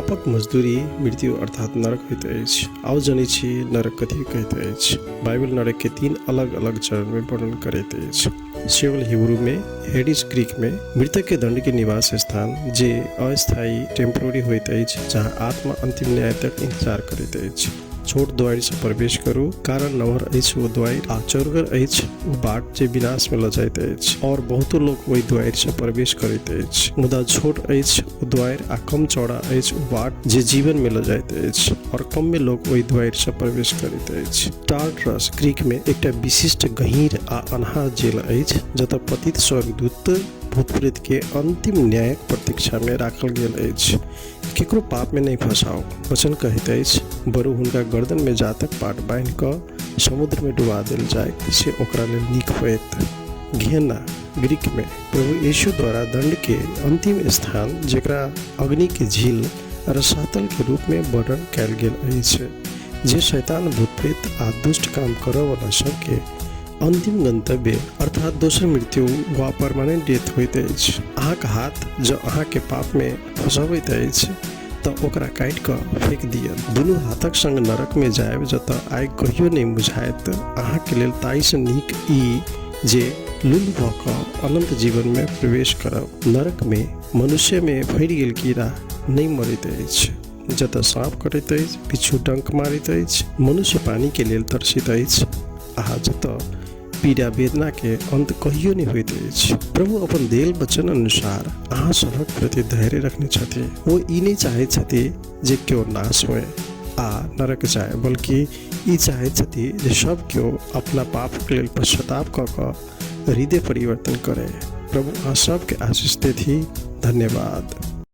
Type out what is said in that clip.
पापक मजदूरी मृत्यु अर्थात नरक होइत अछि। आउ जनै छी नरक कथी कहैत अछि। बाइबल नरक के 3 अलग अलग चरण में वर्णन करैत अछि। सियोल हिब्रू में, हेडिस ग्रीक में। मृतक के दंड के निवास स्थान जे अस्थायी टेम्पोररी होइत अछि, जहाँ आत्मा अंतिम न्याय तक इंतजार करैत अछि। छोट द्वार से प्रवेश करू, कारण नम्हर अछि ओ द्वार आ चौरगर अछि ओ बाट जे विनाश में ल जाइत अछि, और बहुतो लोग ओहि द्वार से प्रवेश करैत अछि। मुदा छोट अछि ओ द्वार आ कम चौड़ा अछि ओ बाट जे जीवन में ल जाइत अछि, और कम में लोग ओहि द्वार से प्रवेश करैत अछि। टारटरस ग्रीक में एकटा विशिष्ट गहींर आ अन्हार जेल अछि, जतऽ पतित स्वर्गदूत भूत प्रेत के अंतिम न्यायक प्रतीक्षा में राखल गेल अछि। केकरो पाप में नहीं फंसाओ। वचन कहैत अछि, बरु हुनका गर्दन में जातक पाट बांधि कऽ समुद्र में डुबा देल जाय से ओकरा लेल नीक होयत। घियन्ना ग्रीक में प्रभु यीशु द्वारा दंड के अंतिम स्थान, जेकरा अग्नि के झील रसातल के रूप में वर्णन कयल गेल अछि, जे शैतान, भूत प्रेत आ दुष्ट काम करऽ वाला सब के अंतिम गंतव्य अर्थात दोसर मृत्यु वा परमानेंट डेथ होइत अछि। अहाँक हाथ जँ अहाँ के पाप में फंसाबैत अछि तऽ ओकरा काटि कऽ फेंक दिअ। दुनू हाथक संग नरक में जायब, जतऽ आगि कहियो नहीं बुझायत। अहाँ के लेल ताहिसँ नीक ई जे लुल भऽ कऽ अनंत जीवन में प्रवेश करब। नरक में मनुष्य में फड़ि गेल कीड़ा नहीं मरैत अछि, जतऽ साँप कटैत अछि, बिच्छू डंक मारैत अछि, मनुष्य पानी के लेल तरसैत अछि, आ जतऽ पीड़ा वेदना के अंत कहियो नहीं होइत अछि। प्रभु अपन देल वचन अनुसार अहाँ सभक प्रति धैर्य रखने छथि। वो ई नहीं चाहैत छथि जे केओ नाश होय आ नरक जाय, बल्कि ई चाहैत छथि जे सब केओ अपना पाप के लेल पश्चाताप कऽ कऽ हृदय परिवर्तन करे। प्रभु अहाँ सबके आशीष देथि। धन्यवाद।